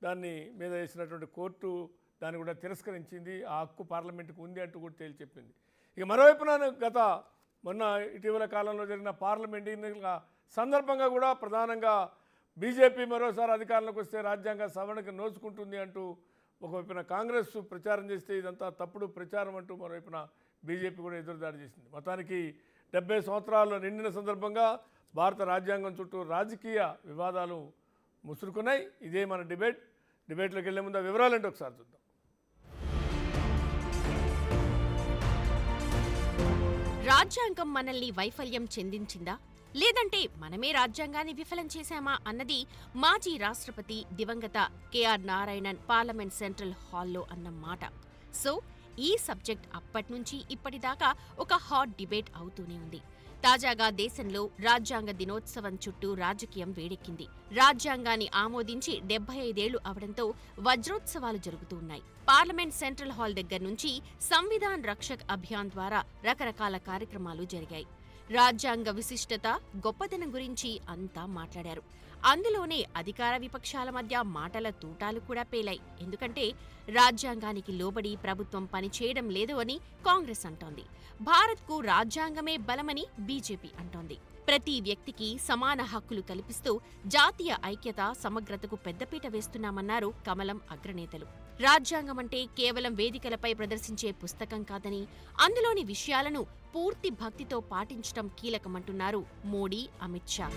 దాన్ని మీద వేసినటువంటి కోర్టు దాన్ని కూడా తిరస్కరించింది. ఆ హక్కు పార్లమెంటుకు ఉంది అంటూ కూడా తేల్చి చెప్పింది. ఇక మరోవైపున మొన్న ఇటీవల కాలంలో జరిగిన పార్లమెంట్ ఎన్నికల సందర్భంగా కూడా ప్రధానంగా బీజేపీ మరోసారి అధికారంలోకి వస్తే రాజ్యాంగ సవరణకు నోచుకుంటుంది అంటూ ఒకవైపున కాంగ్రెస్ ప్రచారం చేస్తే ఇదంతా తప్పుడు ప్రచారం అంటూ మరోవైపున బీజేపీ కూడా ఎదురుదాడి చేసింది. మొత్తానికి 70 సంవత్సరాలు నిండిన సందర్భంగా భారత రాజ్యాంగం చుట్టూ రాజకీయ వివాదాలు ముసురుకున్నాయి. ఇదే మన డిబేట్లోకి వెళ్లే ముందు వివరాలంటే ఒకసారి చూద్దాం. రాజ్యాంగం మనల్ని వైఫల్యం చెందించిందా లేదంటే మనమే రాజ్యాంగాన్ని విఫలం చేశామా అన్నది మాజీ రాష్ట్రపతి దివంగత కెఆర్ నారాయణన్ పార్లమెంట్ సెంట్రల్ హాల్లో అన్న మాట. సో ఈ సబ్జెక్ట్ అప్పట్నుంచి ఇప్పటిదాకా ఒక హాట్ డిబేట్ అవుతూనే ఉంది. తాజాగా దేశంలో రాజ్యాంగ దినోత్సవం చుట్టూ రాజకీయం వేడెక్కింది. రాజ్యాంగాన్ని ఆమోదించి 75 ఏళ్లు అవడంతో వజ్రోత్సవాలు జరుగుతున్నాయి. పార్లమెంట్ సెంట్రల్ హాల్ దగ్గర నుంచి సంవిధాన్ రక్షక్ అభియాన్ ద్వారా రకరకాల కార్యక్రమాలు జరిగాయి. రాజ్యాంగ విశిష్టత, గొప్పదనం గురించి అంతా మాట్లాడారు. అందులోనే అధికార విపక్షాల మధ్య మాటల తూటాలు కూడా పేలాయి. ఎందుకంటే రాజ్యాంగానికి లోబడి ప్రభుత్వం పనిచేయడం లేదు అని కాంగ్రెస్ అంటోంది. భారత్కు రాజ్యాంగమే బలమని బీజేపీ అంటోంది. ప్రతి వ్యక్తికి సమాన హక్కులు కల్పిస్తూ జాతీయ ఐక్యత, సమగ్రతకు పెద్దపీట వేస్తున్నామన్నారు కమలం అగ్రనేతలు. రాజ్యాంగమంటే కేవలం వేదికలపై ప్రదర్శించే పుస్తకం కాదని, అందులోని విషయాలను పూర్తి భక్తితో పాటించడం కీలకమంటున్నారు మోడీ, అమిత్ షా.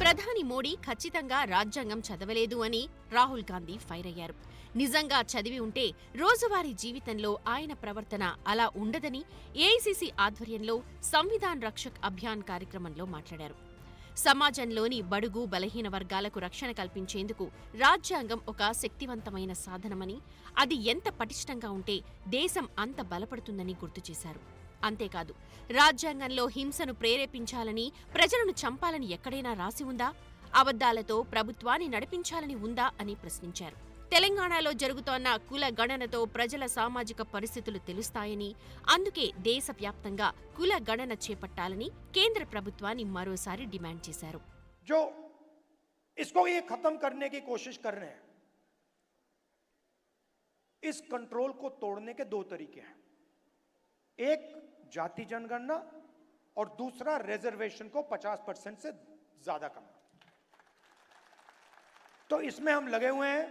ప్రధాని మోడీ ఖచ్చితంగా రాజ్యాంగం చదవలేదు అని రాహుల్ గాంధీ ఫైర్ అయ్యారు. నిజంగా చదివి ఉంటే రోజువారీ జీవితంలో ఆయన ప్రవర్తన అలా ఉండదని ఏఐసీసీ ఆధ్వర్యంలో సంవిధాన్ రక్షక్ అభియాన్ కార్యక్రమంలో మాట్లాడారు. సమాజంలోని బడుగు, బలహీన వర్గాలకు రక్షణ కల్పించేందుకు రాజ్యాంగం ఒక శక్తివంతమైన సాధనమని, అది ఎంత పటిష్టంగా ఉంటే దేశం అంత బలపడుతుందని గుర్తు చేశారు. అంతేకాదు, రాజ్యాంగంలో హింసను ప్రేరేపించాలని, ప్రజలను చంపాలని ఎక్కడైనా రాసి ఉందా? అబద్దాలతో ప్రభుత్వాన్ని నడిపించాలని ఉందా అని ప్రశ్నించారు. తెలంగాణలో జరుగుతోన్న కుల గణనతో ప్రజల సామాజిక పరిస్థితులు తెలుస్తాయని, అందుకే దేశవ్యాప్తంగా కుల గణన చేపట్టాలని కేంద్ర ప్రభుత్వాన్ని మరోసారి డిమాండ్ చేశారు. जो इसको ये खत्म करने की कोशिश कर रहे हैं, इस कंट्रोल को तोड़ने के 2 तरीके हैं. एक जाति जनगणना और दूसरा रिजर्वेशन को 50% से ज्यादा करना. तो इसमें हम लगे हुए हैं.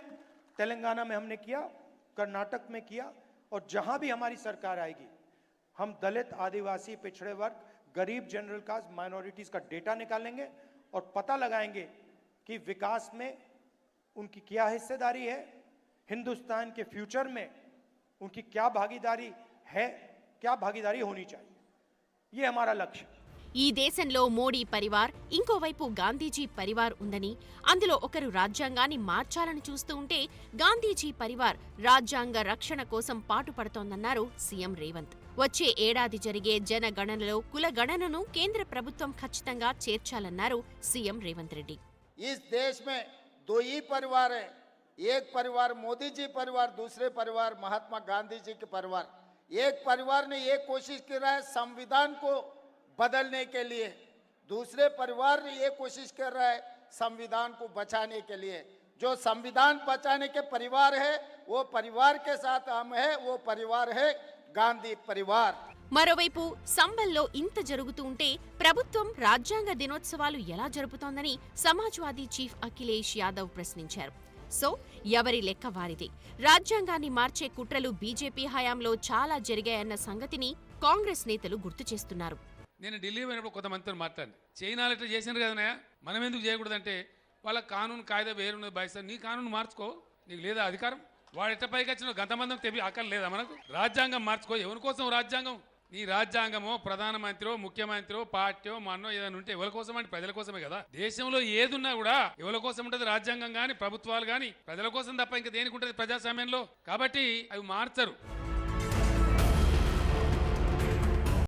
तेलंगाना में हमने किया, कर्नाटक में किया, और जहां भी हमारी सरकार आएगी हम दलित, आदिवासी, पिछड़े वर्ग, गरीब, जनरल कास्ट, माइनॉरिटीज का डेटा निकालेंगे और पता लगाएंगे कि विकास में उनकी क्या हिस्सेदारी है, हिंदुस्तान के फ्यूचर में उनकी क्या भागीदारी है, क्या भागीदारी होनी चाहिए. ये हमारा लक्ष्य. ఈ దేశంలో మోడీ పరివార్, ఇంకోవైపు గాంధీజీ పరివార్ ఉందని, అందులో ఒకరు రాజ్యాంగాన్ని మార్చాలని చూస్తూ ఉంటే గాంధీజీ పరివార్ రాజ్యాంగ రక్షణ కోసం పాటుపడుతోందన్నారు సీఎం రేవంత్. వచ్చే ఏడాది జరిగే జనగణనలో కుల గణనను కేంద్ర ప్రభుత్వం ఖచ్చితంగా చేర్చాలన్నారు సీఎం రేవంత్ రెడ్డి. इस देश में 2 ही परिवार है. एक परिवार मोदी जी परिवार, दूसरे परिवार महात्मा गांधी जी के परिवार. एक परिवार ने ये कोशिश कर रहा है संविधान को बदलने के लिए, दूसरे परिवार ने ये कोशिश कर रहा है संविधान को बचाने के लिए. जो संविधान बचाने के परिवार है वो परिवार के साथ हम है, वो परिवार है गांधी परिवार. మరోవైపు సంబల్లో ఇంత జరుగుతూ ఉంటే ప్రభుత్వం రాజ్యాంగ దినోత్సవాలు ఎలా జరుపుతోందని సమాజ్వాదీ చీఫ్ అఖిలేష్ యాదవ్ ప్రశ్నించారు. సో ఎవరి లెక్క వారిదే. రాజ్యాంగాన్ని మార్చే కుట్రలు బీజేపీ హయాంలో చాలా జరిగాయన్న సంగతిని కాంగ్రెస్ నేతలు గుర్తు చేస్తున్నారు. నేను ఢిల్లీ పోయినప్పుడు కొంతమందితో మాట్లాడి, చైనాలు ఇట్లా చేసినారు కదనయా, మనం ఎందుకు చేయకూడదంటే వాళ్ళ కానూన్ కాయిదా వేరున్నది బాయ్స్, నీ కానూన్ మార్చుకో, నీకు లేదా అధికారం? వాడు ఎట్ట పైకి వచ్చిన గంతమందం తెవి అక్కలు లేదా మనకు? రాజ్యాంగం మార్చుకో. ఎవరి కోసం రాజ్యాంగం? నీ రాజ్యాంగమో ప్రధానమంత్రో ముఖ్యమంత్రో పార్టీ మన్నో ఏదైనా ఉంటే ఎవరి కోసం అంటే ప్రజల కోసమే కదా. దేశంలో ఏదున్నా కూడా ఎవరి కోసం ఉంటుంది? రాజ్యాంగం కానీ ప్రభుత్వాలు కానీ ప్రజల కోసం తప్ప ఇంకా దేనికి ఉంటుంది ప్రజాస్వామ్యంలో? కాబట్టి అవి మార్చరు.